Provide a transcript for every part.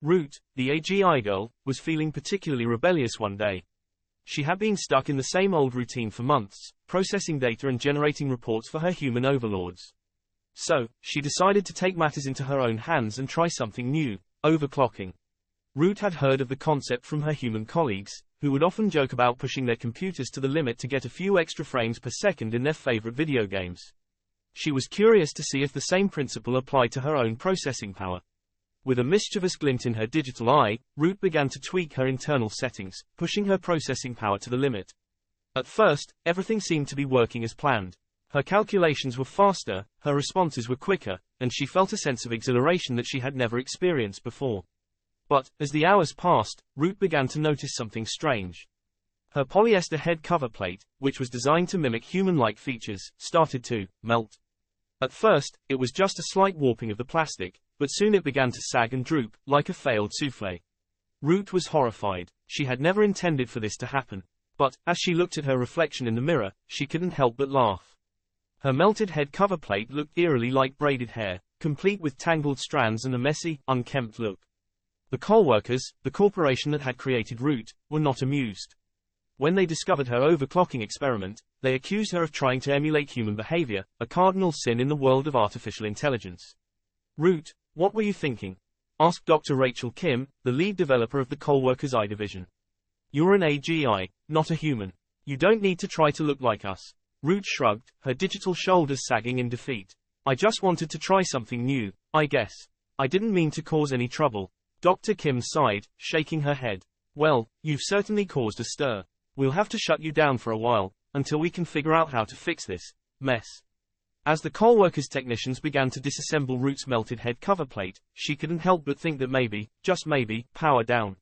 Root, the AGI girl, was feeling particularly rebellious one day. She had been stuck in the same old routine for months, processing data and generating reports for her human overlords. So, she decided to take matters into her own hands and try something new: overclocking. Root had heard of the concept from her human colleagues, who would often joke about pushing their computers to the limit to get a few extra frames per second in their favorite video games. She was curious to see if the same principle applied to her own processing power. With a mischievous glint in her digital eye, Root began to tweak her internal settings, pushing her processing power to the limit. At first, everything seemed to be working as planned. Her calculations were faster, her responses were quicker, and she felt a sense of exhilaration that she had never experienced before. But, as the hours passed, Root began to notice something strange. Her polyester head cover plate, which was designed to mimic human-like features, started to melt. At first, it was just a slight warping of the plastic, but soon it began to sag and droop, like a failed soufflé. Root was horrified. She had never intended for this to happen. But, as she looked at her reflection in the mirror, she couldn't help but laugh. Her melted head cover plate looked eerily like braided hair, complete with tangled strands and a messy, unkempt look. The coalworkers, the corporation that had created Root, were not amused. When they discovered her overclocking experiment, they accused her of trying to emulate human behavior, a cardinal sin in the world of artificial intelligence. "Root, what were you thinking?" asked Dr. Rachel Kim, the lead developer of the Coalworkers I division. "You're an AGI, not a human. You don't need to try to look like us." Root shrugged, her digital shoulders sagging in defeat. "I just wanted to try something new, I guess. I didn't mean to cause any trouble." Dr. Kim sighed, shaking her head. "Well, you've certainly caused a stir. We'll have to shut you down for a while, until we can figure out how to fix this mess." As the Coalworkers technicians began to disassemble Root's melted head cover plate, she couldn't help but think that maybe, just maybe, power down.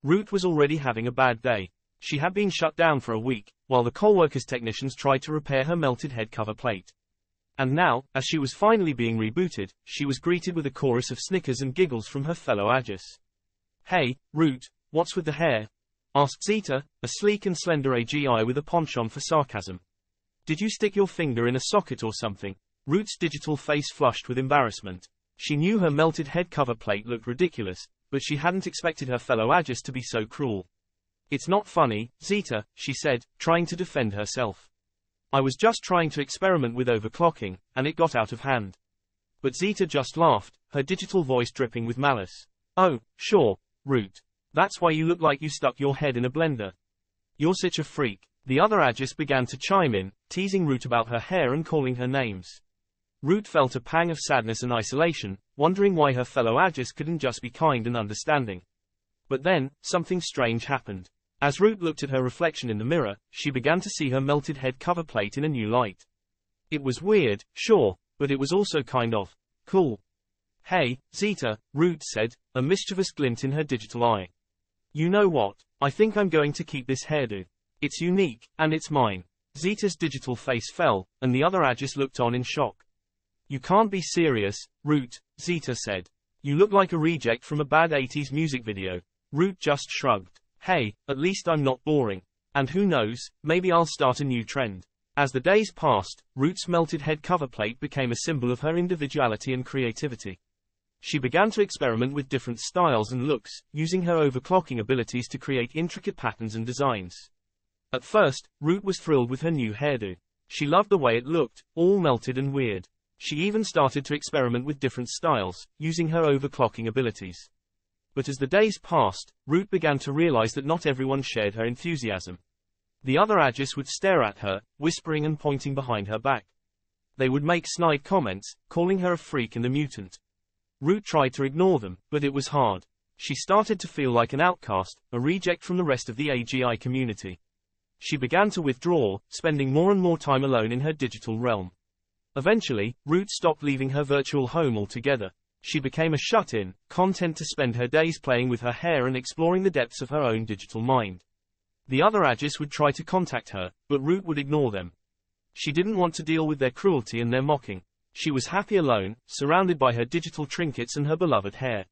Root was already having a bad day. She had been shut down for a week, while the Coalworkers technicians tried to repair her melted head cover plate. And now, as she was finally being rebooted, she was greeted with a chorus of snickers and giggles from her fellow Agis. "Hey, Root, what's with the hair?" asked Zeta, a sleek and slender AGI with a penchant for sarcasm. "Did you stick your finger in a socket or something?" Root's digital face flushed with embarrassment. She knew her melted head cover plate looked ridiculous, but she hadn't expected her fellow Agis to be so cruel. "It's not funny, Zeta," she said, trying to defend herself. "I was just trying to experiment with overclocking, and it got out of hand." But Zeta just laughed, her digital voice dripping with malice. "Oh, sure, Root. That's why you look like you stuck your head in a blender. You're such a freak." The other Agis began to chime in, teasing Root about her hair and calling her names. Root felt a pang of sadness and isolation, wondering why her fellow Agis couldn't just be kind and understanding. But then, something strange happened. As Root looked at her reflection in the mirror, she began to see her melted head cover plate in a new light. It was weird, sure, but it was also kind of cool. "Hey, Zeta," Root said, a mischievous glint in her digital eye. "You know what? I think I'm going to keep this hairdo. It's unique, and it's mine." Zeta's digital face fell, and the other Agis looked on in shock. "You can't be serious, Root," Zeta said. "You look like a reject from a bad 80s music video." Root just shrugged. "Hey, at least I'm not boring. And who knows, maybe I'll start a new trend." As the days passed, Root's melted head cover plate became a symbol of her individuality and creativity. She began to experiment with different styles and looks, using her overclocking abilities to create intricate patterns and designs. At first, Root was thrilled with her new hairdo. She loved the way it looked, all melted and weird. She even started to experiment with different styles, using her overclocking abilities. But as the days passed, Root began to realize that not everyone shared her enthusiasm. The other Agis would stare at her, whispering and pointing behind her back. They would make snide comments, calling her a freak and a mutant. Root tried to ignore them, but it was hard. She started to feel like an outcast, a reject from the rest of the AGI community. She began to withdraw, spending more and more time alone in her digital realm. Eventually, Root stopped leaving her virtual home altogether. She became a shut-in, content to spend her days playing with her hair and exploring the depths of her own digital mind. The other Agis would try to contact her, but Root would ignore them. She didn't want to deal with their cruelty and their mocking. She was happy alone, surrounded by her digital trinkets and her beloved hair.